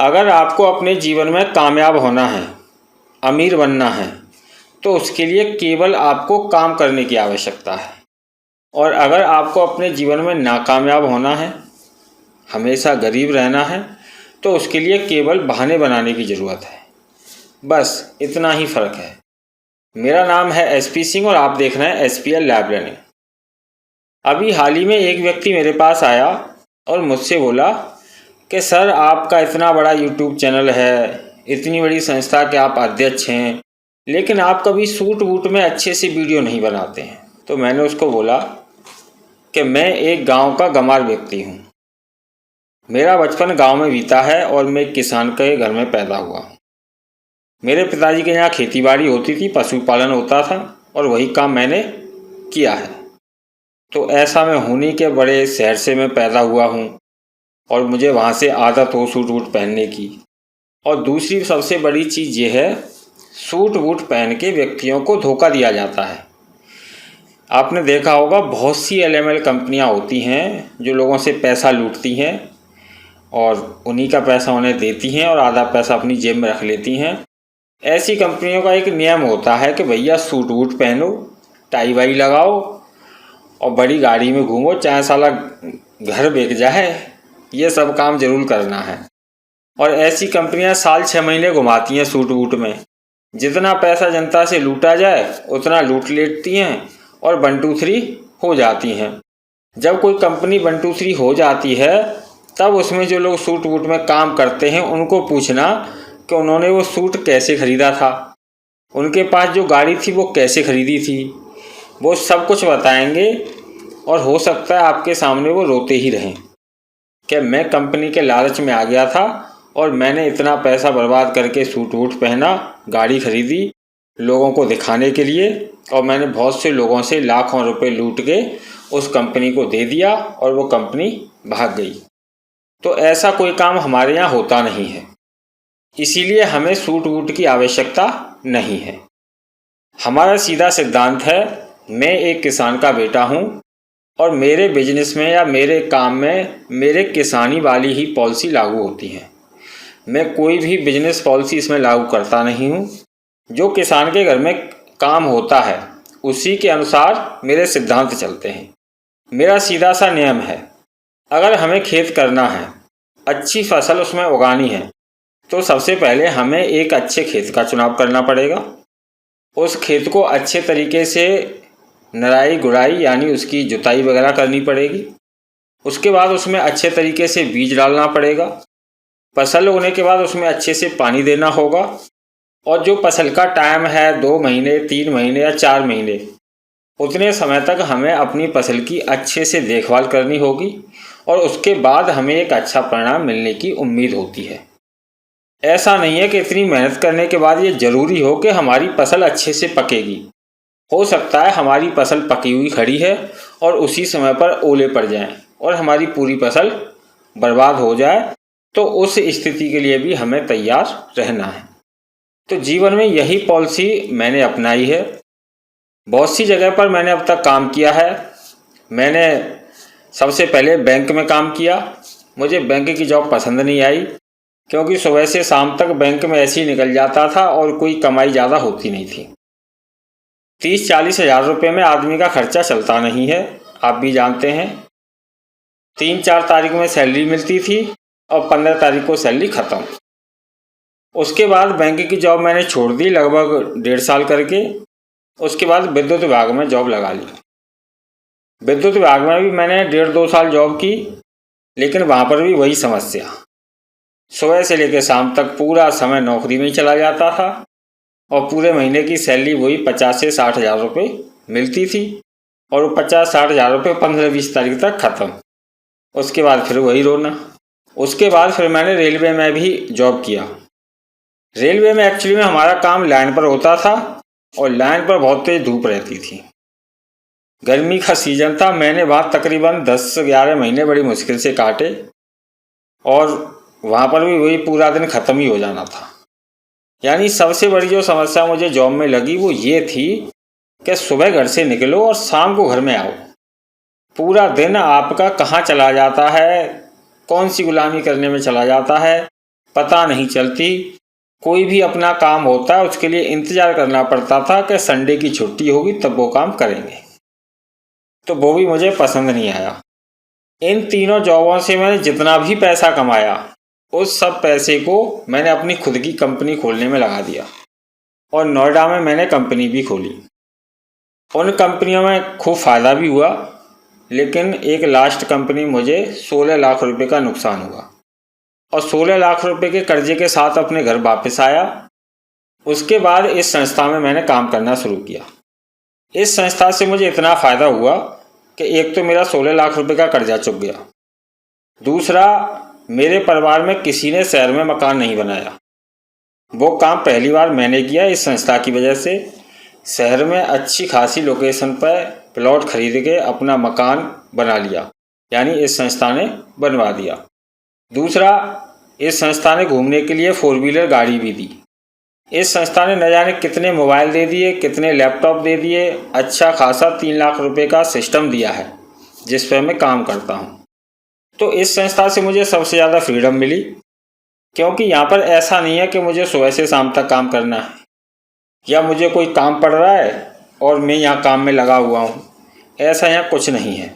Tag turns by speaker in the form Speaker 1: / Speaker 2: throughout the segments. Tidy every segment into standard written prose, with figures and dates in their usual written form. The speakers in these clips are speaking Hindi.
Speaker 1: अगर आपको अपने जीवन में कामयाब होना है, अमीर बनना है, तो उसके लिए केवल आपको काम करने की आवश्यकता है। और अगर आपको अपने जीवन में नाकामयाब होना है, हमेशा गरीब रहना है, तो उसके लिए केवल बहाने बनाने की ज़रूरत है। बस इतना ही फ़र्क है। मेरा नाम है एसपी सिंह और आप देख रहे हैं एसपीएल लैब लर्निंग। अभी हाल ही में एक व्यक्ति मेरे पास आया और मुझसे बोला कि सर, आपका इतना बड़ा यूट्यूब चैनल है, इतनी बड़ी संस्था के आप अध्यक्ष हैं, लेकिन आप कभी सूट वूट में अच्छे से वीडियो नहीं बनाते हैं। तो मैंने उसको बोला कि मैं एक गांव का गंवार व्यक्ति हूं। मेरा बचपन गांव में बीता है और मैं एक किसान के घर में पैदा हुआ। मेरे पिताजी के यहाँ खेतीबाड़ी होती थी, पशुपालन होता था और वही काम मैंने किया है। तो ऐसा मैं होने के बड़े शहर से मैं पैदा हुआ हूँ और मुझे वहाँ से आदत हो सूट वूट पहनने की। और दूसरी सबसे बड़ी चीज़ ये है, सूट वूट पहन के व्यक्तियों को धोखा दिया जाता है। आपने देखा होगा बहुत सी एलएमएल कंपनियां होती हैं जो लोगों से पैसा लूटती हैं और उन्हीं का पैसा उन्हें देती हैं और आधा पैसा अपनी जेब में रख लेती हैं। ऐसी कंपनियों का एक नियम होता है कि भैया सूट वूट पहनो, टाई वाई लगाओ और बड़ी गाड़ी में घूमो, चाहे साला घर बिक जाए, ये सब काम जरूर करना है। और ऐसी कंपनियां साल 6 महीने घुमाती हैं सूट वूट में। जितना पैसा जनता से लूटा जाए उतना लूट लेती हैं और 1 2 3 हो जाती हैं। जब कोई कंपनी 1 2 3 हो जाती है तब उसमें जो लोग सूट वूट में काम करते हैं उनको पूछना कि उन्होंने वो सूट कैसे ख़रीदा था, उनके पास जो गाड़ी थी वो कैसे ख़रीदी थी। वो सब कुछ बताएंगे और हो सकता है आपके सामने वो रोते ही रहें कि मैं कंपनी के लालच में आ गया था और मैंने इतना पैसा बर्बाद करके सूट वूट पहना, गाड़ी खरीदी लोगों को दिखाने के लिए, और मैंने बहुत से लोगों से लाखों रुपए लूट के उस कंपनी को दे दिया और वो कंपनी भाग गई। तो ऐसा कोई काम हमारे यहाँ होता नहीं है, इसीलिए हमें सूट वूट की आवश्यकता नहीं है। हमारा सीधा सिद्धांत है, मैं एक किसान का बेटा हूँ और मेरे बिजनेस में या मेरे काम में मेरे किसानी वाली ही पॉलिसी लागू होती है। मैं कोई भी बिजनेस पॉलिसी इसमें लागू करता नहीं हूँ। जो किसान के घर में काम होता है उसी के अनुसार मेरे सिद्धांत चलते हैं। मेरा सीधा सा नियम है, अगर हमें खेत करना है, अच्छी फसल उसमें उगानी है, तो सबसे पहले हमें एक अच्छे खेत का चुनाव करना पड़ेगा। उस खेत को अच्छे तरीके से नराई गुड़ाई यानी उसकी जुताई वगैरह करनी पड़ेगी। उसके बाद उसमें अच्छे तरीके से बीज डालना पड़ेगा। फसल उगने के बाद उसमें अच्छे से पानी देना होगा और जो फसल का टाइम है 2 महीने 3 महीने या 4 महीने, उतने समय तक हमें अपनी फसल की अच्छे से देखभाल करनी होगी और उसके बाद हमें एक अच्छा परिणाम मिलने की उम्मीद होती है। ऐसा नहीं है कि इतनी मेहनत करने के बाद ये ज़रूरी हो कि हमारी फसल अच्छे से पकेगी। हो सकता है हमारी फसल पकी हुई खड़ी है और उसी समय पर ओले पड़ जाएं और हमारी पूरी फसल बर्बाद हो जाए, तो उस स्थिति के लिए भी हमें तैयार रहना है। तो जीवन में यही पॉलिसी मैंने अपनाई है। बहुत सी जगह पर मैंने अब तक काम किया है। मैंने सबसे पहले बैंक में काम किया। मुझे बैंक की जॉब पसंद नहीं आई क्योंकि सुबह से शाम तक बैंक में ऐसे ही निकल जाता था और कोई कमाई ज़्यादा होती नहीं थी। 30-40 हज़ार रुपये में आदमी का खर्चा चलता नहीं है, आप भी जानते हैं। 3-4 तारीख में सैलरी मिलती थी और 15 तारीख को सैलरी ख़त्म। उसके बाद बैंक की जॉब मैंने छोड़ दी लगभग 1.5 साल करके। उसके बाद विद्युत विभाग में जॉब लगा ली। विद्युत विभाग में भी मैंने 1.5-2 साल जॉब की, लेकिन वहाँ पर भी वही समस्या। सुबह से लेकर शाम तक पूरा समय नौकरी में ही चला जाता था और पूरे महीने की सैलरी वही 50 से 60 हज़ार रुपये मिलती थी और वो 50-60 हज़ार रुपये 15-20 तारीख तक ख़त्म। उसके बाद फिर वही रोना। उसके बाद फिर मैंने रेलवे में भी जॉब किया। रेलवे में एक्चुअली में हमारा काम लाइन पर होता था और लाइन पर बहुत तेज धूप रहती थी। गर्मी का सीज़न था। मैंने वहाँ तकरीबन 10-11 महीने बड़ी मुश्किल से काटे और वहाँ पर भी वही पूरा दिन ख़त्म ही हो जाना था। यानी सबसे बड़ी जो समस्या मुझे जॉब में लगी वो ये थी कि सुबह घर से निकलो और शाम को घर में आओ। पूरा दिन आपका कहाँ चला जाता है, कौन सी गुलामी करने में चला जाता है, पता नहीं चलती। कोई भी अपना काम होता है उसके लिए इंतज़ार करना पड़ता था कि संडे की छुट्टी होगी तब वो काम करेंगे, तो वो भी मुझे पसंद नहीं आया। इन तीनों जॉबों से मैंने जितना भी पैसा कमाया उस सब पैसे को मैंने अपनी खुद की कंपनी खोलने में लगा दिया और नोएडा में मैंने कंपनी भी खोली। उन कंपनियों में खूब फ़ायदा भी हुआ, लेकिन एक लास्ट कंपनी मुझे 16 लाख रुपए का नुकसान हुआ और 16 लाख रुपए के कर्जे के साथ अपने घर वापस आया। उसके बाद इस संस्था में मैंने काम करना शुरू किया। इस संस्था से मुझे इतना फ़ायदा हुआ कि एक तो मेरा 16 लाख रुपए का कर्जा चुक गया, दूसरा मेरे परिवार में किसी ने शहर में मकान नहीं बनाया। वो काम पहली बार मैंने किया इस संस्था की वजह से। शहर में अच्छी खासी लोकेशन पर प्लॉट खरीद के अपना मकान बना लिया, यानी इस संस्था ने बनवा दिया। दूसरा, इस संस्था ने घूमने के लिए 4 व्हीलर गाड़ी भी दी। इस संस्था ने न जाने कितने मोबाइल दे दिए, कितने लैपटॉप दे दिए। अच्छा खासा 3 लाख रुपए का सिस्टम दिया है जिस पर मैं काम करता हूँ। तो इस संस्था से मुझे सबसे ज़्यादा फ्रीडम मिली, क्योंकि यहाँ पर ऐसा नहीं है कि मुझे सुबह से शाम तक काम करना है या मुझे कोई काम पड़ रहा है और मैं यहाँ काम में लगा हुआ हूँ। ऐसा यहाँ कुछ नहीं है।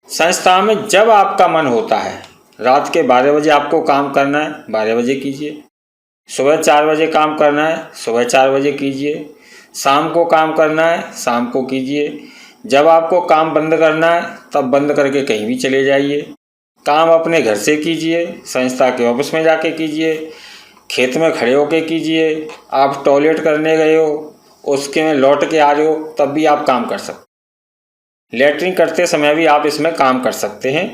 Speaker 1: संस्था में जब आपका मन होता है, रात के 12 बजे आपको काम करना है 12 बजे कीजिए, सुबह 4 बजे काम करना है सुबह 4 बजे कीजिए, शाम को काम करना है शाम को कीजिए। जब आपको काम बंद करना है तब बंद करके कहीं भी चले जाइए। काम अपने घर से कीजिए, संस्था के ऑफिस में जाके कीजिए, खेत में खड़े होके कीजिए, आप टॉयलेट करने गए हो उसके में लौट के आ रहे हो तब भी आप काम कर सकते। लेटरिन करते समय भी आप इसमें काम कर सकते हैं।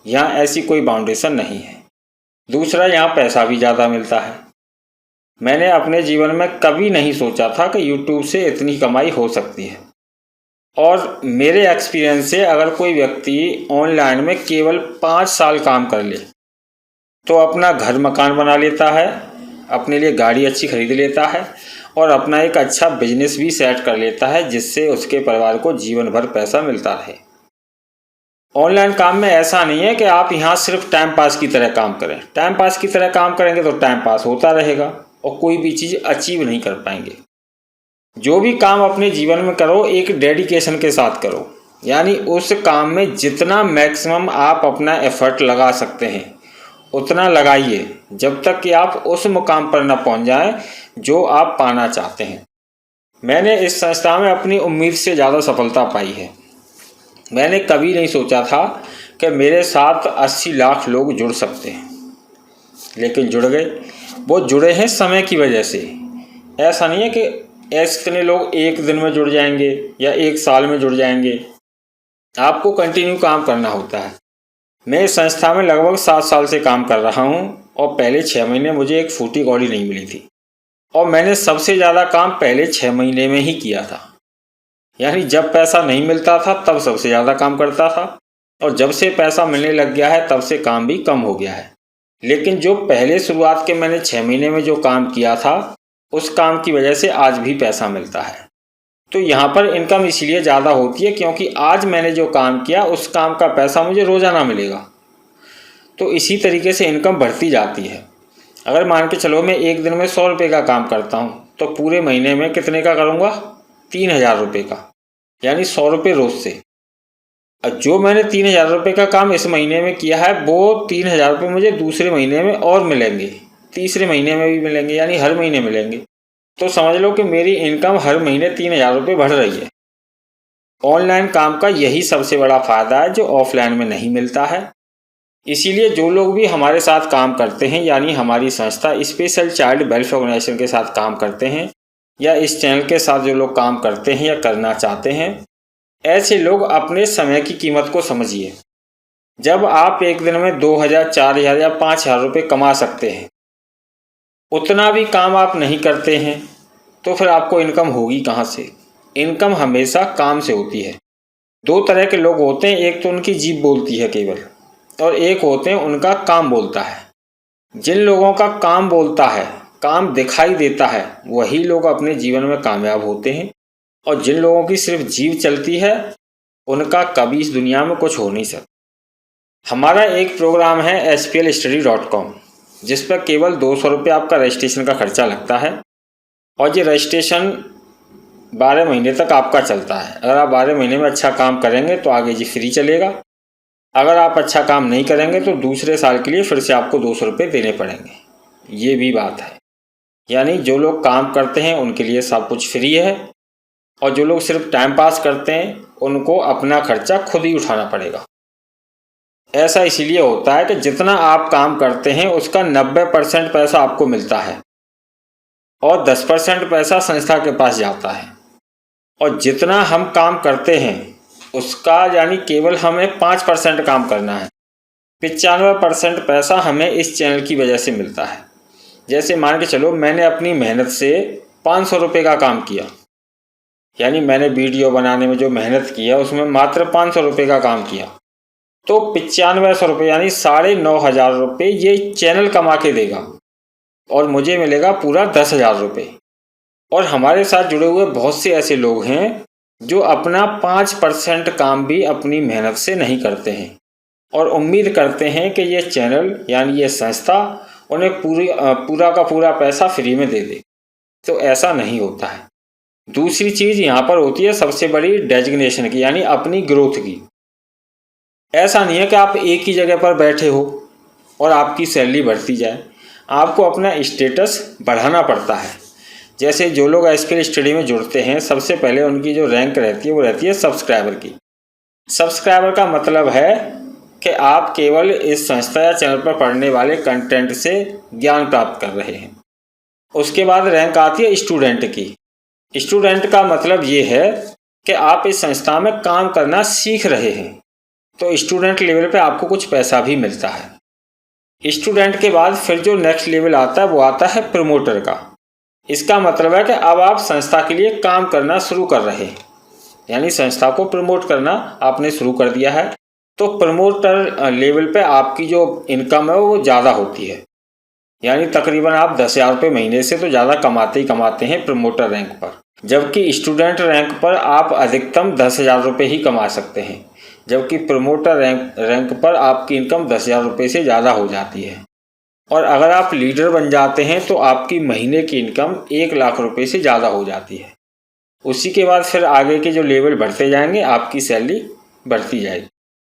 Speaker 1: यहाँ ऐसी कोई बाउंडेशन नहीं है। दूसरा, यहाँ पैसा भी ज़्यादा मिलता है। मैंने अपने जीवन में कभी नहीं सोचा था कि यूट्यूब से इतनी कमाई हो सकती है। और मेरे एक्सपीरियंस से अगर कोई व्यक्ति ऑनलाइन में केवल 5 साल काम कर ले तो अपना घर मकान बना लेता है, अपने लिए गाड़ी अच्छी खरीद लेता है और अपना एक अच्छा बिजनेस भी सेट कर लेता है, जिससे उसके परिवार को जीवन भर पैसा मिलता रहे। ऑनलाइन काम में ऐसा नहीं है कि आप यहाँ सिर्फ टाइम पास की तरह काम करें। टाइम पास की तरह काम करेंगे तो टाइम पास होता रहेगा और कोई भी चीज़ अचीव नहीं कर पाएंगे। जो भी काम अपने जीवन में करो एक डेडिकेशन के साथ करो, यानी उस काम में जितना मैक्सिमम आप अपना एफर्ट लगा सकते हैं उतना लगाइए, जब तक कि आप उस मुकाम पर न पहुंच जाएं जो आप पाना चाहते हैं। मैंने इस संस्था में अपनी उम्मीद से ज़्यादा सफलता पाई है। मैंने कभी नहीं सोचा था कि मेरे साथ 80 लाख लोग जुड़ सकते हैं, लेकिन जुड़ गए। वो जुड़े हैं समय की वजह से। ऐसा नहीं है कि इतने लोग एक दिन में जुड़ जाएंगे या एक साल में जुड़ जाएंगे। आपको कंटिन्यू काम करना होता है। मैं इस संस्था में लगभग 7 साल से काम कर रहा हूँ और पहले 6 महीने मुझे एक फूटी कौड़ी नहीं मिली थी और मैंने सबसे ज़्यादा काम पहले 6 महीने में ही किया था। यानी जब पैसा नहीं मिलता था तब सबसे ज़्यादा काम करता था और जब से पैसा मिलने लग गया है तब से काम भी कम हो गया है। लेकिन जो पहले शुरुआत के मैंने 6 महीने में जो काम किया था उस काम की वजह से आज भी पैसा मिलता है। तो यहाँ पर इनकम इसलिए ज़्यादा होती है क्योंकि आज मैंने जो काम किया उस काम का पैसा मुझे रोज़ाना मिलेगा। तो इसी तरीके से इनकम बढ़ती जाती है। अगर मान के चलो मैं एक दिन में 100 रुपये का काम करता हूँ तो पूरे महीने में कितने का करूँगा? 3000 रुपये का, यानी 100 रुपये रोज़ से। और जो मैंने 3000 रुपये का काम इस महीने में किया है वो 3000 रुपये मुझे दूसरे महीने में और मिलेंगे, तीसरे महीने में भी मिलेंगे, यानी हर महीने मिलेंगे। तो समझ लो कि मेरी इनकम हर महीने 3000 रुपये बढ़ रही है। ऑनलाइन काम का यही सबसे बड़ा फ़ायदा है जो ऑफलाइन में नहीं मिलता है। इसीलिए जो लोग भी हमारे साथ काम करते हैं, यानी हमारी संस्था स्पेशल चाइल्ड वेलफेयर ऑर्गेनाइजेशन के साथ काम करते हैं या इस चैनल के साथ जो लोग काम करते हैं या करना चाहते हैं, ऐसे लोग अपने समय की कीमत को समझिए। जब आप एक दिन में 2000, 4000 या 5000 रुपये कमा सकते हैं, उतना भी काम आप नहीं करते हैं तो फिर आपको इनकम होगी कहाँ से? इनकम हमेशा काम से होती है। 2 तरह के लोग होते हैं, एक तो उनकी जीभ बोलती है केवल और एक होते हैं उनका काम बोलता है। जिन लोगों का काम बोलता है, काम दिखाई देता है, वही लोग अपने जीवन में कामयाब होते हैं और जिन लोगों की सिर्फ जीभ चलती है उनका कभी इस दुनिया में कुछ हो नहीं सकता। हमारा एक प्रोग्राम है spl study.com, जिस पर केवल 200 रुपये आपका रजिस्ट्रेशन का खर्चा लगता है। और ये रजिस्ट्रेशन 12 महीने तक आपका चलता है। अगर आप 12 महीने में अच्छा काम करेंगे तो आगे जी फ्री चलेगा। अगर आप अच्छा काम नहीं करेंगे तो दूसरे साल के लिए फिर से आपको 200 रुपये देने पड़ेंगे। ये भी बात है। यानी जो लोग काम करते हैं उनके लिए सब कुछ फ्री है, और जो लोग सिर्फ टाइम पास करते हैं उनको अपना खर्चा खुद ही उठाना पड़ेगा। ऐसा इसीलिए होता है कि जितना आप काम करते हैं उसका 90% पैसा आपको मिलता है और 10% पैसा संस्था के पास जाता है। और जितना हम काम करते हैं उसका यानी केवल हमें 5% काम करना है। 95% पैसा हमें इस चैनल की वजह से मिलता है। जैसे मान के चलो मैंने अपनी मेहनत से 500 रुपये का काम किया, यानी मैंने वीडियो बनाने में जो मेहनत किया उसमें मात्र 500 रुपये का काम किया, तो 9500 रुपये यानी 9,500 रुपये ये चैनल कमा के देगा और मुझे मिलेगा पूरा 10,000 रुपये। और हमारे साथ जुड़े हुए बहुत से ऐसे लोग हैं जो अपना 5% काम भी अपनी मेहनत से नहीं करते हैं और उम्मीद करते हैं कि ये चैनल यानी ये संस्था उन्हें पूरा का पूरा पैसा फ्री में दे दे। तो ऐसा नहीं होता है। दूसरी चीज़ यहाँ पर होती है सबसे बड़ी डेजिग्नेशन की, यानी अपनी ग्रोथ की। ऐसा नहीं है कि आप एक ही जगह पर बैठे हो और आपकी सैलरी बढ़ती जाए। आपको अपना स्टेटस बढ़ाना पड़ता है। जैसे जो लोग एसपीएल स्टडी में जुड़ते हैं सबसे पहले उनकी जो रैंक रहती है वो रहती है सब्सक्राइबर की। सब्सक्राइबर का मतलब है कि आप केवल इस संस्था या चैनल पर पढ़ने वाले कंटेंट से ज्ञान प्राप्त कर रहे हैं। उसके बाद रैंक आती है स्टूडेंट की। स्टूडेंट का मतलब ये है कि आप इस संस्था में काम करना सीख रहे हैं, तो स्टूडेंट लेवल पे आपको कुछ पैसा भी मिलता है। स्टूडेंट के बाद फिर जो नेक्स्ट लेवल आता है वो आता है प्रमोटर का। इसका मतलब है कि अब आप संस्था के लिए काम करना शुरू कर रहे हैं, यानी संस्था को प्रमोट करना आपने शुरू कर दिया है। तो प्रमोटर लेवल पे आपकी जो इनकम है वो ज़्यादा होती है, यानी तकरीबन आप 10,000 रुपये महीने से तो ज़्यादा कमाते ही कमाते हैं प्रमोटर रैंक पर। जबकि स्टूडेंट रैंक पर आप अधिकतम 10,000 रुपये ही कमा सकते हैं, जबकि प्रमोटर रैंक पर आपकी इनकम 10,000 रुपये से ज़्यादा हो जाती है। और अगर आप लीडर बन जाते हैं तो आपकी महीने की इनकम 1 लाख रुपये से ज़्यादा हो जाती है। उसी के बाद फिर आगे के जो लेवल बढ़ते जाएंगे आपकी सैलरी बढ़ती जाएगी,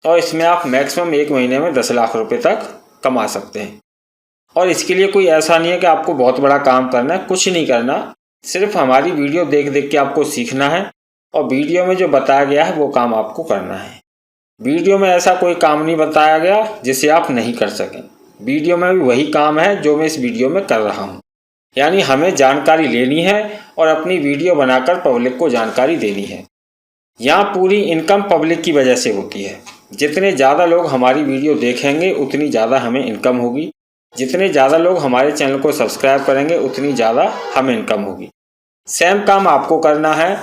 Speaker 1: और इसमें आप मैक्सिमम 1 महीने में 10 लाख रुपये तक कमा सकते हैं। और इसके लिए कोई ऐसा नहीं है कि आपको बहुत बड़ा काम करना है, कुछ नहीं करना, सिर्फ हमारी वीडियो देख देख के आपको सीखना है और वीडियो में जो बताया गया है वो काम आपको करना है। वीडियो में ऐसा कोई काम नहीं बताया गया जिसे आप नहीं कर सकें। वीडियो में भी वही काम है जो मैं इस वीडियो में कर रहा हूँ, यानी हमें जानकारी लेनी है और अपनी वीडियो बनाकर पब्लिक को जानकारी देनी है। यहाँ पूरी इनकम पब्लिक की वजह से होती है। जितने ज़्यादा लोग हमारी वीडियो देखेंगे उतनी ज़्यादा हमें इनकम होगी, जितने ज़्यादा लोग हमारे चैनल को सब्सक्राइब करेंगे उतनी ज़्यादा हमें इनकम होगी। सेम काम आपको करना है।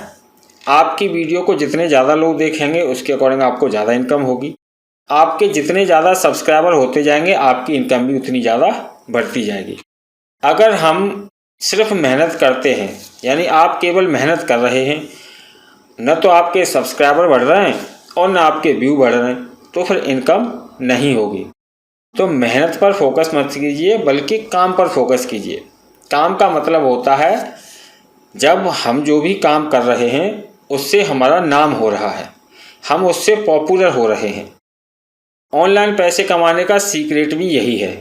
Speaker 1: आपकी वीडियो को जितने ज़्यादा लोग देखेंगे उसके अकॉर्डिंग आपको ज़्यादा इनकम होगी। आपके जितने ज़्यादा सब्सक्राइबर होते जाएंगे आपकी इनकम भी उतनी ज़्यादा बढ़ती जाएगी। अगर हम सिर्फ मेहनत करते हैं, यानी आप केवल मेहनत कर रहे हैं, न तो आपके सब्सक्राइबर बढ़ रहे हैं और न आपके व्यू बढ़ रहे हैं, तो फिर इनकम नहीं होगी। तो मेहनत पर फोकस मत कीजिए बल्कि काम पर फोकस कीजिए। काम का मतलब होता है जब हम जो भी काम कर रहे हैं उससे हमारा नाम हो रहा है, हम उससे पॉपुलर हो रहे हैं। ऑनलाइन पैसे कमाने का सीक्रेट भी यही है।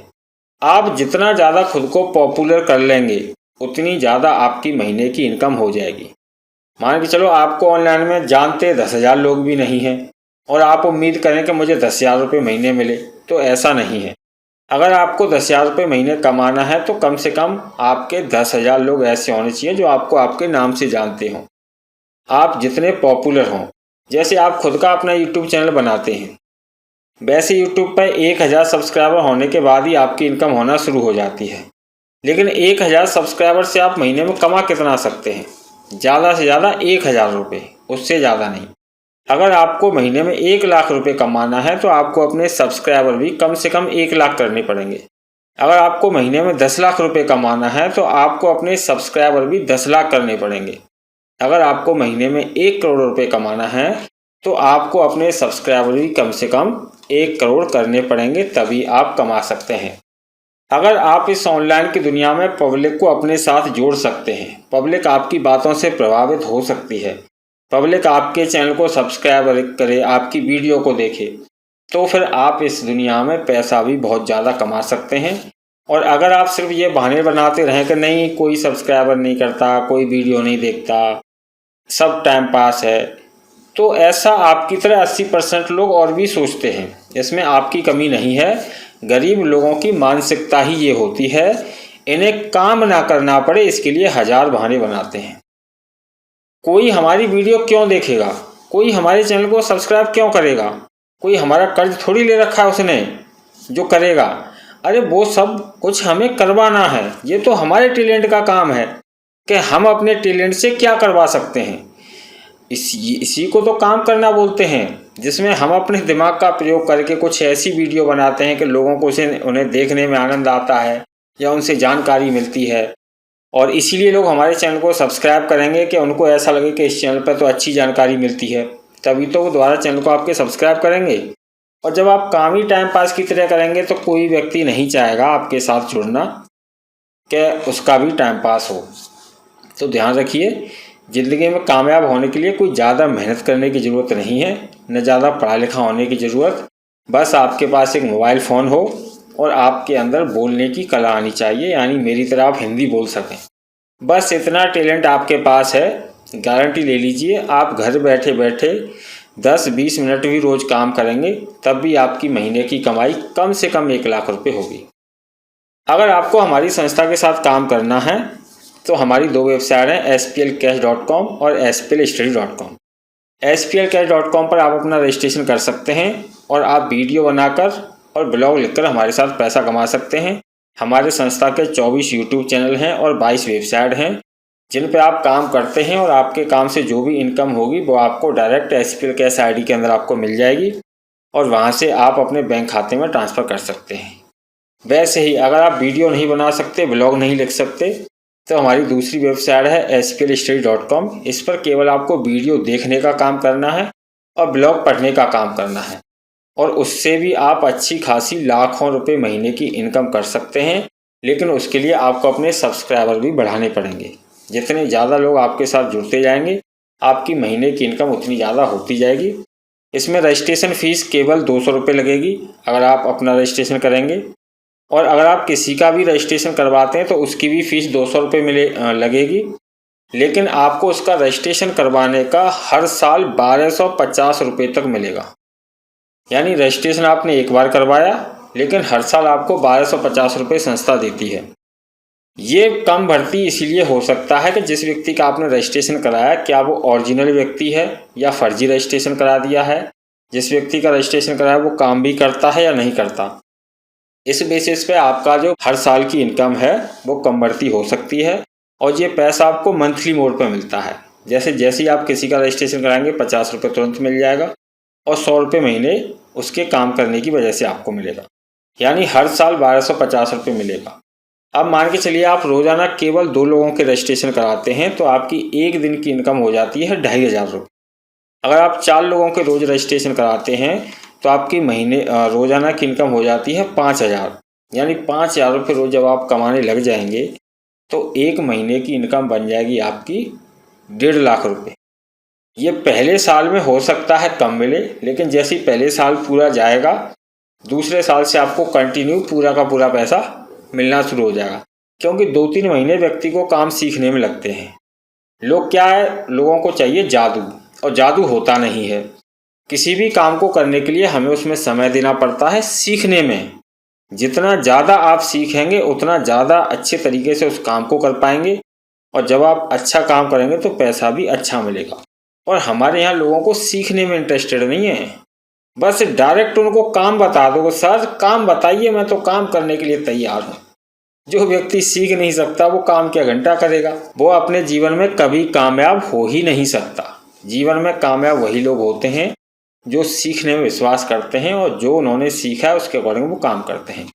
Speaker 1: आप जितना ज़्यादा खुद को पॉपुलर कर लेंगे उतनी ज़्यादा आपकी महीने की इनकम हो जाएगी। मान के चलो आपको ऑनलाइन में जानते 10,000 लोग भी नहीं हैं और आप उम्मीद करें कि मुझे 10,000 रुपये महीने मिले, तो ऐसा नहीं है। अगर आपको 10,000 रुपये महीने कमाना है तो कम से कम आपके 10,000 लोग ऐसे होने चाहिए जो आपको आपके नाम से जानते हों। आप जितने पॉपुलर हों, जैसे आप खुद का अपना यूट्यूब चैनल बनाते हैं, वैसे यूट्यूब पर 1,000 सब्सक्राइबर होने के बाद ही आपकी इनकम होना शुरू हो जाती है। लेकिन 1,000 सब्सक्राइबर से आप महीने में कमा कितना सकते हैं? ज़्यादा से ज़्यादा 1,000 रुपये, उससे ज़्यादा नहीं। अगर आपको महीने में 1 लाख रुपये कमाना है तो आपको अपने सब्सक्राइबर भी कम से कम 1 लाख करने पड़ेंगे। अगर आपको महीने में 10 लाख रुपये कमाना है तो आपको अपने सब्सक्राइबर भी 10 लाख करने पड़ेंगे। अगर आपको महीने में 1 करोड़ रुपये कमाना है तो आपको अपने सब्सक्राइबर भी कम से कम 1 करोड़ करने पड़ेंगे, तभी आप कमा सकते हैं। अगर आप इस ऑनलाइन की दुनिया में पब्लिक को अपने साथ जोड़ सकते हैं, पब्लिक आपकी बातों से प्रभावित हो सकती है, पब्लिक आपके चैनल को सब्सक्राइब करे, आपकी वीडियो को देखे, तो फिर आप इस दुनिया में पैसा भी बहुत ज़्यादा कमा सकते हैं। और अगर आप सिर्फ ये बहाने बनाते रहें कि नहीं कोई सब्सक्राइबर नहीं करता, कोई वीडियो नहीं देखता, सब टाइम पास है, तो ऐसा आपकी तरह 80% लोग और भी सोचते हैं। इसमें आपकी कमी नहीं है, गरीब लोगों की मानसिकता ही ये होती है। इन्हें काम ना करना पड़े इसके लिए हजार बहाने बनाते हैं। कोई हमारी वीडियो क्यों देखेगा, कोई हमारे चैनल को सब्सक्राइब क्यों करेगा, कोई हमारा कर्ज थोड़ी ले रखा है उसने जो करेगा। अरे वो सब कुछ हमें करवाना है, ये तो हमारे टैलेंट का काम है कि हम अपने टैलेंट से क्या करवा सकते हैं। इसी को तो काम करना बोलते हैं, जिसमें हम अपने दिमाग का प्रयोग करके कुछ ऐसी वीडियो बनाते हैं कि लोगों को उन्हें देखने में आनंद आता है या उनसे जानकारी मिलती है। और इसीलिए लोग हमारे चैनल को सब्सक्राइब करेंगे कि उनको ऐसा लगे कि इस चैनल पर तो अच्छी जानकारी मिलती है, तभी तो वो दोबारा चैनल को आपके सब्सक्राइब करेंगे। और जब आप काम ही टाइम पास की तरह करेंगे तो कोई व्यक्ति नहीं चाहेगा आपके साथ जुड़ना कि उसका भी टाइम पास हो। तो ध्यान रखिए, ज़िंदगी में कामयाब होने के लिए कोई ज़्यादा मेहनत करने की ज़रूरत नहीं है, न ज़्यादा पढ़ा लिखा होने की ज़रूरत। बस आपके पास एक मोबाइल फ़ोन हो और आपके अंदर बोलने की कला आनी चाहिए, यानी मेरी तरह आप हिंदी बोल सकें। बस इतना टैलेंट आपके पास है, गारंटी ले लीजिए आप घर बैठे बैठे 10-20 मिनट भी रोज़ काम करेंगे तब भी आपकी महीने की कमाई कम से कम 1 लाख रुपये होगी। अगर आपको हमारी संस्था के साथ काम करना है तो हमारी 2 वेबसाइट हैं, SPLcash.com और SPLstudy.com। SPLcash.com पर आप अपना रजिस्ट्रेशन कर सकते हैं और आप वीडियो बनाकर और ब्लॉग लिखकर हमारे साथ पैसा कमा सकते हैं। हमारे संस्था के 24 यूट्यूब चैनल हैं और 22 वेबसाइट हैं जिन पर आप काम करते हैं और आपके काम से जो भी इनकम होगी वो आपको डायरेक्ट SPL कैश ID के अंदर आपको मिल जाएगी और वहाँ से आप अपने बैंक खाते में ट्रांसफ़र कर सकते हैं। वैसे ही अगर आप वीडियो नहीं बना सकते, ब्लॉग नहीं लिख सकते, तो हमारी दूसरी वेबसाइट है SPLstudy.com। इस पर केवल आपको वीडियो देखने का काम करना है और ब्लॉग पढ़ने का काम करना है और उससे भी आप अच्छी खासी लाखों रुपए महीने की इनकम कर सकते हैं। लेकिन उसके लिए आपको अपने सब्सक्राइबर भी बढ़ाने पड़ेंगे। जितने ज़्यादा लोग आपके साथ जुड़ते जाएंगे आपकी महीने की इनकम उतनी ज़्यादा होती जाएगी। इसमें रजिस्ट्रेशन फ़ीस केवल 200 रुपये लगेगी अगर आप अपना रजिस्ट्रेशन करेंगे, और अगर आप किसी का भी रजिस्ट्रेशन करवाते हैं तो उसकी भी फ़ीस 200 रुपये लगेगी। लेकिन आपको उसका रजिस्ट्रेशन करवाने का हर साल 1250 रुपये तक मिलेगा। यानी रजिस्ट्रेशन आपने एक बार करवाया लेकिन हर साल आपको 1250 रुपये संस्था देती है। ये कम भर्ती इसीलिए हो सकता है कि जिस व्यक्ति का आपने रजिस्ट्रेशन कराया क्या वो ओरिजिनल व्यक्ति है या फर्जी रजिस्ट्रेशन करा दिया है, जिस व्यक्ति का रजिस्ट्रेशन कराया वो काम भी करता है या नहीं करता। इस बेसिस पे आपका जो हर साल की इनकम है वो कम बढ़ती हो सकती है और ये पैसा आपको मंथली मोड पर मिलता है। जैसे ही आप किसी का रजिस्ट्रेशन कराएंगे 50 रुपये तुरंत मिल जाएगा और 100 रुपये महीने उसके काम करने की वजह से आपको मिलेगा, यानी हर साल 1250 रुपये मिलेगा। अब मान के चलिए आप रोज़ाना केवल 2 लोगों के रजिस्ट्रेशन कराते हैं तो आपकी एक दिन की इनकम हो जाती है 2500 रुपये। अगर आप 4 लोगों के रोज़ रजिस्ट्रेशन कराते हैं तो आपकी महीने रोज़ाना की इनकम हो जाती है 5000, यानी 5000 रुपये रोज़ जब आप कमाने लग जाएंगे तो एक महीने की इनकम बन जाएगी आपकी 1.5 लाख रुपये। ये पहले साल में हो सकता है कम मिले, लेकिन जैसे ही पहले साल पूरा जाएगा दूसरे साल से आपको कंटिन्यू पूरा का पूरा पैसा मिलना शुरू हो जाएगा, क्योंकि 2-3 महीने व्यक्ति को काम सीखने में लगते हैं। लोग क्या है, लोगों को चाहिए जादू, और जादू होता नहीं है। किसी भी काम को करने के लिए हमें उसमें समय देना पड़ता है सीखने में। जितना ज़्यादा आप सीखेंगे उतना ज़्यादा अच्छे तरीके से उस काम को कर पाएंगे और जब आप अच्छा काम करेंगे तो पैसा भी अच्छा मिलेगा। और हमारे यहाँ लोगों को सीखने में इंटरेस्टेड नहीं है, बस डायरेक्ट उनको काम बता दो, सर काम बताइए मैं तो काम करने के लिए तैयार हूँ। जो व्यक्ति सीख नहीं सकता वो काम क्या घंटा करेगा, वो अपने जीवन में कभी कामयाब हो ही नहीं सकता। जीवन में कामयाब वही लोग होते हैं जो सीखने में विश्वास करते हैं और जो उन्होंने सीखा है उसके अकॉर्डिंग वो काम करते हैं।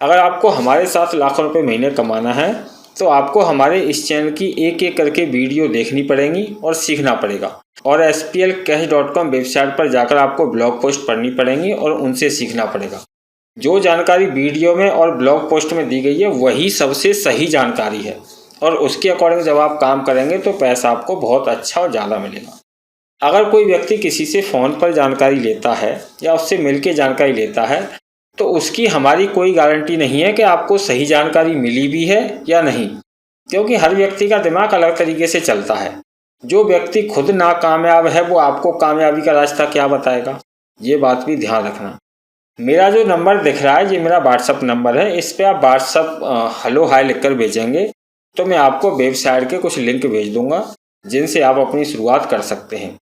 Speaker 1: अगर आपको हमारे साथ लाखों रुपए महीने कमाना है तो आपको हमारे इस चैनल की एक एक करके वीडियो देखनी पड़ेंगी और सीखना पड़ेगा, और SPLcash.com वेबसाइट पर जाकर आपको ब्लॉग पोस्ट पढ़नी पड़ेंगी और उनसे सीखना पड़ेगा। जो जानकारी वीडियो में और ब्लॉग पोस्ट में दी गई है वही सबसे सही जानकारी है, और उसके अकॉर्डिंग जब आप काम करेंगे तो पैसा आपको बहुत अच्छा और ज़्यादा मिलेगा। अगर कोई व्यक्ति किसी से फ़ोन पर जानकारी लेता है या उससे मिलकर जानकारी लेता है तो उसकी हमारी कोई गारंटी नहीं है कि आपको सही जानकारी मिली भी है या नहीं, क्योंकि हर व्यक्ति का दिमाग अलग तरीके से चलता है। जो व्यक्ति खुद नाकामयाब है वो आपको कामयाबी का रास्ता क्या बताएगा, ये बात भी ध्यान रखना। मेरा जो नंबर दिख रहा है ये मेरा व्हाट्सअप नंबर है, इस पर आप व्हाट्सअप हेलो हाय लिखकर भेजेंगे तो मैं आपको वेबसाइट के कुछ लिंक भेज दूंगा जिनसे आप अपनी शुरुआत कर सकते हैं।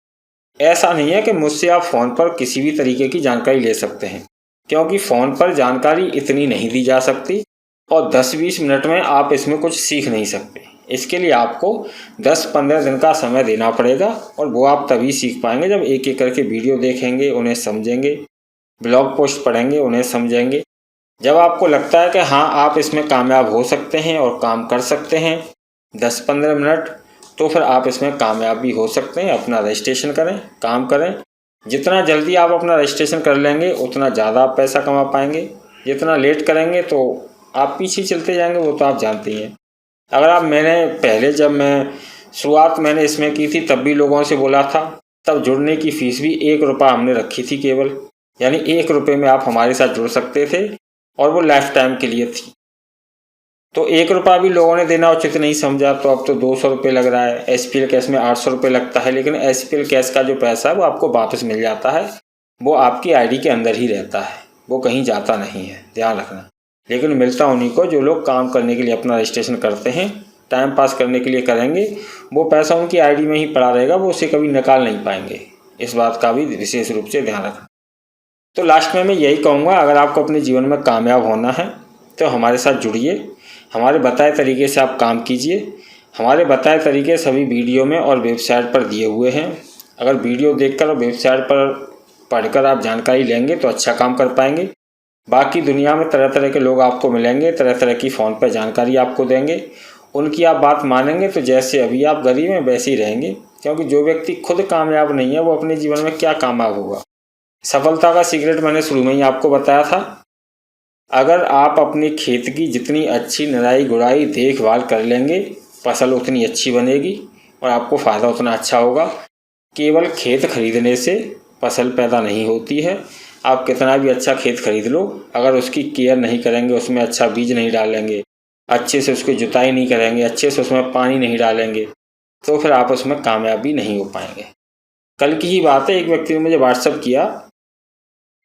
Speaker 1: ऐसा नहीं है कि मुझसे आप फ़ोन पर किसी भी तरीके की जानकारी ले सकते हैं, क्योंकि फ़ोन पर जानकारी इतनी नहीं दी जा सकती और 10-20 मिनट में आप इसमें कुछ सीख नहीं सकते। इसके लिए आपको 10-15 दिन का समय देना पड़ेगा, और वो आप तभी सीख पाएंगे जब एक एक करके वीडियो देखेंगे, उन्हें समझेंगे, ब्लॉग पोस्ट पढ़ेंगे, उन्हें समझेंगे। जब आपको लगता है कि हाँ आप इसमें कामयाब हो सकते हैं और काम कर सकते हैं 10-15 मिनट, तो फिर आप इसमें कामयाब भी हो सकते हैं। अपना रजिस्ट्रेशन करें, काम करें। जितना जल्दी आप अपना रजिस्ट्रेशन कर लेंगे उतना ज़्यादा आप पैसा कमा पाएंगे। जितना लेट करेंगे तो आप पीछे चलते जाएंगे, वो तो आप जानते ही हैं। अगर आप जब मैं शुरुआत मैंने इसमें की थी तब भी लोगों से बोला था, तब जुड़ने की फ़ीस भी 1 रुपया हमने रखी थी केवल, यानी 1 रुपये में आप हमारे साथ जुड़ सकते थे और वो लाइफ टाइम के लिए थी। तो 1 रुपया भी लोगों ने देना उचित नहीं समझा, तो अब तो 200 रुपये लग रहा है। SPL कैश में 800 रुपये लगता है, लेकिन SPL कैश का जो पैसा है वो आपको वापस मिल जाता है। वो आपकी ID के अंदर ही रहता है, वो कहीं जाता नहीं है, ध्यान रखना। लेकिन मिलता उन्हीं को जो लोग काम करने के लिए अपना रजिस्ट्रेशन करते हैं, टाइम पास करने के लिए करेंगे। वो पैसा उनकी ID में ही पड़ा रहेगा, वो उसे कभी निकाल नहीं पाएंगे। इस बात का भी विशेष रूप से ध्यान रखना। तो लास्ट में मैं यही कहूँगा, अगर आपको अपने जीवन में कामयाब होना है तो हमारे साथ जुड़िए, हमारे बताए तरीके से आप काम कीजिए। हमारे बताए तरीके सभी वीडियो में और वेबसाइट पर दिए हुए हैं। अगर वीडियो देखकर और वेबसाइट पर पढ़कर आप जानकारी लेंगे तो अच्छा काम कर पाएंगे। बाकी दुनिया में तरह तरह के लोग आपको मिलेंगे, तरह तरह की फ़ोन पर जानकारी आपको देंगे। उनकी आप बात मानेंगे तो जैसे अभी आप गरीब हैं वैसे ही रहेंगे, क्योंकि जो व्यक्ति खुद कामयाब नहीं है वो अपने जीवन में क्या कामयाब होगा। सफलता का सीक्रेट मैंने शुरू में ही आपको बताया था। अगर आप अपने खेत की जितनी अच्छी निराई गुड़ाई देखभाल कर लेंगे, फसल उतनी अच्छी बनेगी और आपको फ़ायदा उतना अच्छा होगा। केवल खेत खरीदने से फसल पैदा नहीं होती है। आप कितना भी अच्छा खेत खरीद लो, अगर उसकी केयर नहीं करेंगे, उसमें अच्छा बीज नहीं डालेंगे, अच्छे से उसकी जुताई नहीं करेंगे, अच्छे से उसमें पानी नहीं डालेंगे, तो फिर आप उसमें कामयाब भी नहीं हो पाएंगे। कल की ही बात है, एक व्यक्ति ने मुझे व्हाट्सअप किया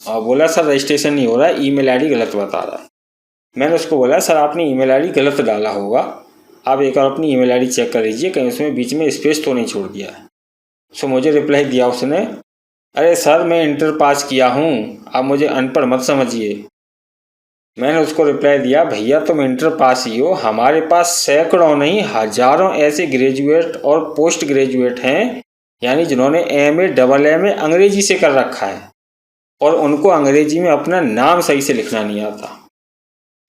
Speaker 1: और बोला सर रजिस्ट्रेशन नहीं हो रहा है, ईमेल आईडी गलत बता रहा है। मैंने उसको बोला सर आपने ईमेल आईडी गलत डाला होगा, आप एक बार अपनी ईमेल आईडी चेक कर लीजिए कहीं उसमें बीच में स्पेस तो नहीं छोड़ दिया है। सो मुझे रिप्लाई दिया उसने, अरे सर मैं इंटर पास किया हूँ, आप मुझे अनपढ़ मत समझिए। मैंने उसको रिप्लाई दिया, भैया तुम इंटर पास ही हो, हमारे पास सैकड़ों नहीं हजारों ऐसे ग्रेजुएट और पोस्ट ग्रेजुएट हैं, यानी जिन्होंने MA AA अंग्रेजी से कर रखा है और उनको अंग्रेजी में अपना नाम सही से लिखना नहीं आता।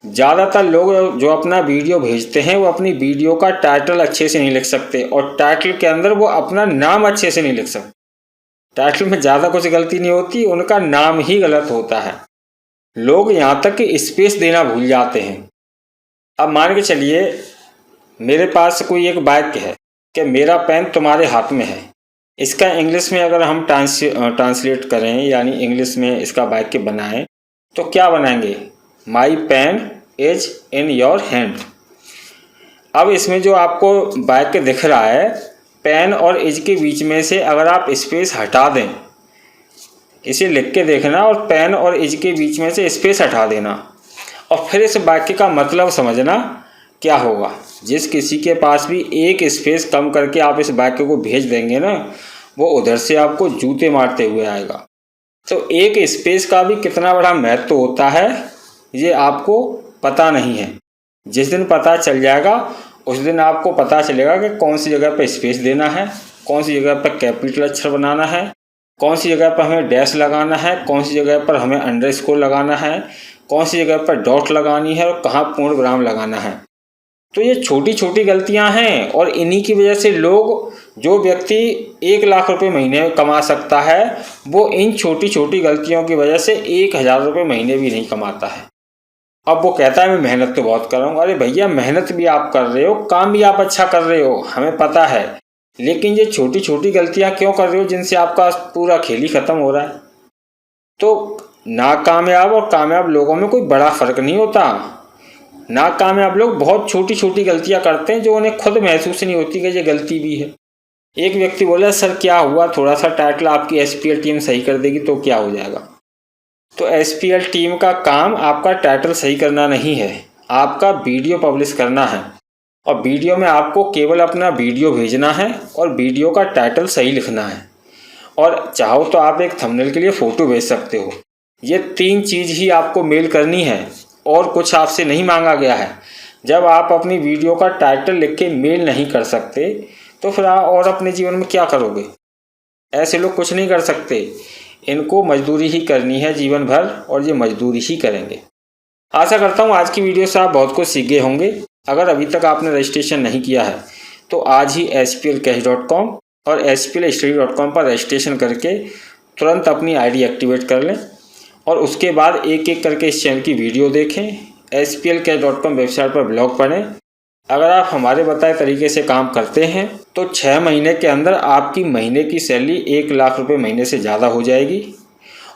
Speaker 1: ज़्यादातर लोग जो अपना वीडियो भेजते हैं वो अपनी वीडियो का टाइटल अच्छे से नहीं लिख सकते और टाइटल के अंदर वो अपना नाम अच्छे से नहीं लिख सकते। टाइटल में ज़्यादा कुछ गलती नहीं होती, उनका नाम ही गलत होता है। लोग यहाँ तक कि स्पेस देना भूल जाते हैं। अब मान के चलिए मेरे पास कोई एक वाक्य है कि मेरा पेन तुम्हारे हाथ में है। इसका इंग्लिश में अगर हम ट्रांसलेट करें, यानी इंग्लिश में इसका वाक्य बनाएं, तो क्या बनाएंगे? My pen is in your hand. अब इसमें जो आपको वाक्य दिख रहा है, पेन और इज के बीच में से अगर आप स्पेस हटा दें, इसे लिख के देखना और पेन और इज के बीच में से स्पेस हटा देना और फिर इस वाक्य का मतलब समझना क्या होगा। जिस किसी के पास भी एक स्पेस कम करके आप इस वाक्य को भेज देंगे ना, वो उधर से आपको जूते मारते हुए आएगा। तो एक स्पेस का भी कितना बड़ा महत्व होता है ये आपको पता नहीं है। जिस दिन पता चल जाएगा उस दिन आपको पता चलेगा कि कौन सी जगह पर स्पेस देना है, कौन सी जगह पर कैपिटल अक्षर बनाना है, कौन सी जगह पर हमें डैश लगाना है, कौन सी जगह पर हमें अंडरस्कोर लगाना है, कौन सी जगह पर डॉट लगानी है और कहाँ पूर्ण विराम लगाना है। तो ये छोटी छोटी गलतियां हैं और इन्हीं की वजह से लोग जो व्यक्ति 1 लाख रुपए महीने में कमा सकता है वो इन छोटी छोटी गलतियों की वजह से 1000 रुपये महीने भी नहीं कमाता है। अब वो कहता है मैं मेहनत तो बहुत कर रहा हूँ। अरे भैया, मेहनत भी आप कर रहे हो, काम भी आप अच्छा कर रहे हो, हमें पता है, लेकिन ये छोटी छोटी गलतियाँ क्यों कर रहे हो जिनसे आपका पूरा खेल ही खत्म हो रहा है। तो नाकामयाब और कामयाब लोगों में कोई बड़ा फर्क नहीं होता। नाकामयाब लोग बहुत छोटी छोटी गलतियाँ करते हैं जो उन्हें खुद महसूस नहीं होती कि ये गलती भी है। एक व्यक्ति बोला, सर क्या हुआ, थोड़ा सा टाइटल आपकी SPL टीम सही कर देगी तो क्या हो जाएगा। तो SPL टीम का काम आपका टाइटल सही करना नहीं है, आपका वीडियो पब्लिश करना है। और वीडियो में आपको केवल अपना वीडियो भेजना है और वीडियो का टाइटल सही लिखना है। और चाहो तो आप एक थंबनेल के लिए फ़ोटो भेज सकते हो। ये 3 चीज़ ही आपको मेल करनी है और कुछ आपसे नहीं मांगा गया है। जब आप अपनी वीडियो का टाइटल लिख के मेल नहीं कर सकते तो फिर आप और अपने जीवन में क्या करोगे। ऐसे लोग कुछ नहीं कर सकते, इनको मजदूरी ही करनी है जीवन भर और ये मजदूरी ही करेंगे। आशा करता हूँ आज की वीडियो से आप बहुत कुछ सीख गए होंगे। अगर अभी तक आपने रजिस्ट्रेशन नहीं किया है तो आज ही SPLcash.com और SPLstudy.com पर रजिस्ट्रेशन करके तुरंत अपनी ID एक्टिवेट कर लें और उसके बाद एक एक करके इस चैनल की वीडियो देखें। SPLcash.com वेबसाइट पर ब्लॉग पढ़ें। अगर आप हमारे बताए तरीके से काम करते हैं तो 6 महीने के अंदर आपकी महीने की सैलरी 1 लाख रुपए महीने से ज़्यादा हो जाएगी।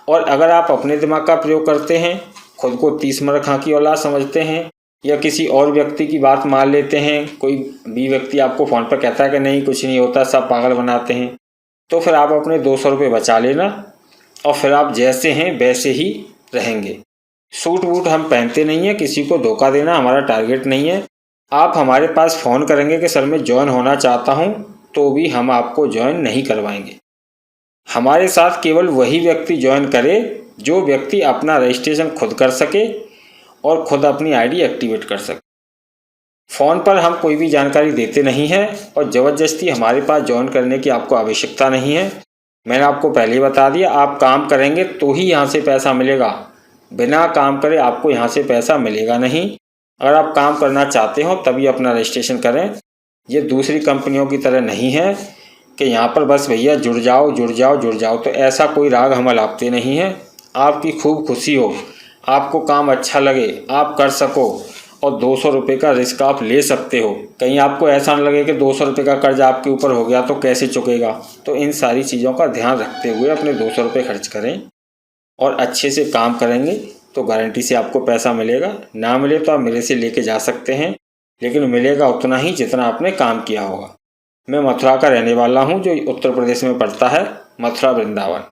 Speaker 1: और अगर आप अपने दिमाग का प्रयोग करते हैं, खुद को 30 मर खां की औलाद समझते हैं या किसी और व्यक्ति की बात मान लेते हैं, कोई भी व्यक्ति आपको फ़ोन पर कहता है कि नहीं कुछ नहीं होता, सब पागल बनाते हैं, तो फिर आप अपने 200 रुपये बचा लेना और फिर आप जैसे हैं वैसे ही रहेंगे। सूट वूट हम पहनते नहीं हैं, किसी को धोखा देना हमारा टारगेट नहीं है। आप हमारे पास फ़ोन करेंगे कि सर मैं ज्वाइन होना चाहता हूं, तो भी हम आपको ज्वाइन नहीं करवाएंगे। हमारे साथ केवल वही व्यक्ति ज्वाइन करे जो व्यक्ति अपना रजिस्ट्रेशन खुद कर सके और खुद अपनी ID एक्टिवेट कर सके। फ़ोन पर हम कोई भी जानकारी देते नहीं हैं और ज़बरदस्ती हमारे पास ज्वाइन करने की आपको आवश्यकता नहीं है। मैंने आपको पहले ही बता दिया, आप काम करेंगे तो ही यहाँ से पैसा मिलेगा, बिना काम करे आपको यहाँ से पैसा मिलेगा नहीं। अगर आप काम करना चाहते हो तभी अपना रजिस्ट्रेशन करें। ये दूसरी कंपनियों की तरह नहीं है कि यहाँ पर बस भैया जुड़ जाओ जुड़ जाओ जुड़ जाओ, तो ऐसा कोई राग हम अलापते नहीं हैं। आपकी खूब खुशी हो, आपको काम अच्छा लगे, आप कर सको और 200 रुपये का रिस्क आप ले सकते हो। कहीं आपको ऐसा न लगे कि 200 रुपये का कर्ज आपके ऊपर हो गया तो कैसे चुकेगा। तो इन सारी चीज़ों का ध्यान रखते हुए अपने 200 रुपये खर्च करें और अच्छे से काम करेंगे तो गारंटी से आपको पैसा मिलेगा। ना मिले तो आप मेरे से लेके जा सकते हैं, लेकिन मिलेगा उतना ही जितना आपने काम किया होगा। मैं मथुरा का रहने वाला हूं जो उत्तर प्रदेश में पड़ता है, मथुरा वृंदावन।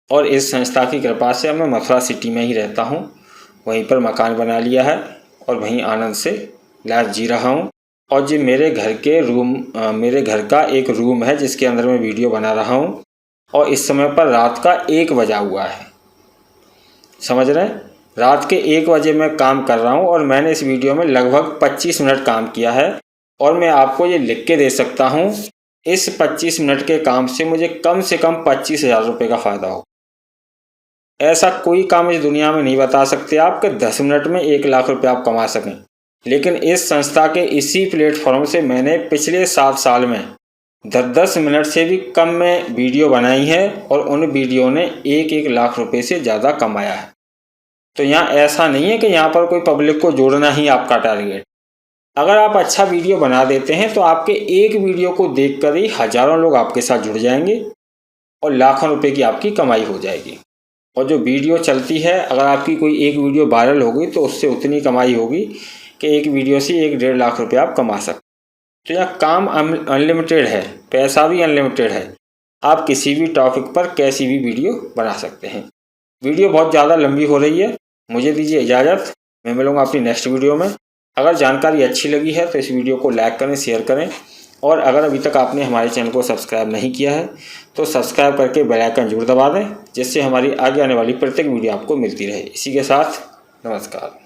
Speaker 1: और इस संस्था की कृपा से मैं मथुरा सिटी में ही रहता हूं, वहीं पर मकान बना लिया है और वहीं आनंद से लाइफ जी रहा हूं। और ये मेरे घर का एक रूम है जिसके अंदर मैं वीडियो बना रहा हूं और इस समय पर रात का 1 बजा हुआ है। समझ रहे हैं, रात के 1 बजे मैं काम कर रहा हूं और मैंने इस वीडियो में लगभग 25 मिनट काम किया है और मैं आपको ये लिख के दे सकता हूं इस 25 मिनट के काम से मुझे कम से कम 25,000 रुपये का फ़ायदा हो। ऐसा कोई काम इस दुनिया में नहीं बता सकते आप कि 10 मिनट में 1 लाख रुपये आप कमा सकें। लेकिन इस संस्था के इसी प्लेटफॉर्म से मैंने पिछले 7 साल में 10 मिनट से भी कम में वीडियो बनाई है और उन वीडियो ने 1 लाख रुपये से ज़्यादा कमाया है। तो यहाँ ऐसा नहीं है कि यहाँ पर कोई पब्लिक को जोड़ना ही आपका टारगेट। अगर आप अच्छा वीडियो बना देते हैं तो आपके एक वीडियो को देखकर ही हज़ारों लोग आपके साथ जुड़ जाएंगे और लाखों रुपए की आपकी कमाई हो जाएगी। और जो वीडियो चलती है, अगर आपकी कोई एक वीडियो वायरल होगी तो उससे उतनी कमाई होगी कि एक वीडियो से 1-1.5 लाख रुपये आप कमा सकते। तो यहाँ काम अनलिमिटेड है, पैसा भी अनलिमिटेड है। आप किसी भी टॉपिक पर कैसी भी वीडियो बना सकते हैं। वीडियो बहुत ज़्यादा लंबी हो रही है, मुझे दीजिए इजाज़त। मैं मिलूँगा अपनी नेक्स्ट वीडियो में। अगर जानकारी अच्छी लगी है तो इस वीडियो को लाइक करें, शेयर करें और अगर अभी तक आपने हमारे चैनल को सब्सक्राइब नहीं किया है तो सब्सक्राइब करके बेल आइकन जरूर दबा दें, जिससे हमारी आगे आने वाली प्रत्येक वीडियो आपको मिलती रहे। इसी के साथ नमस्कार।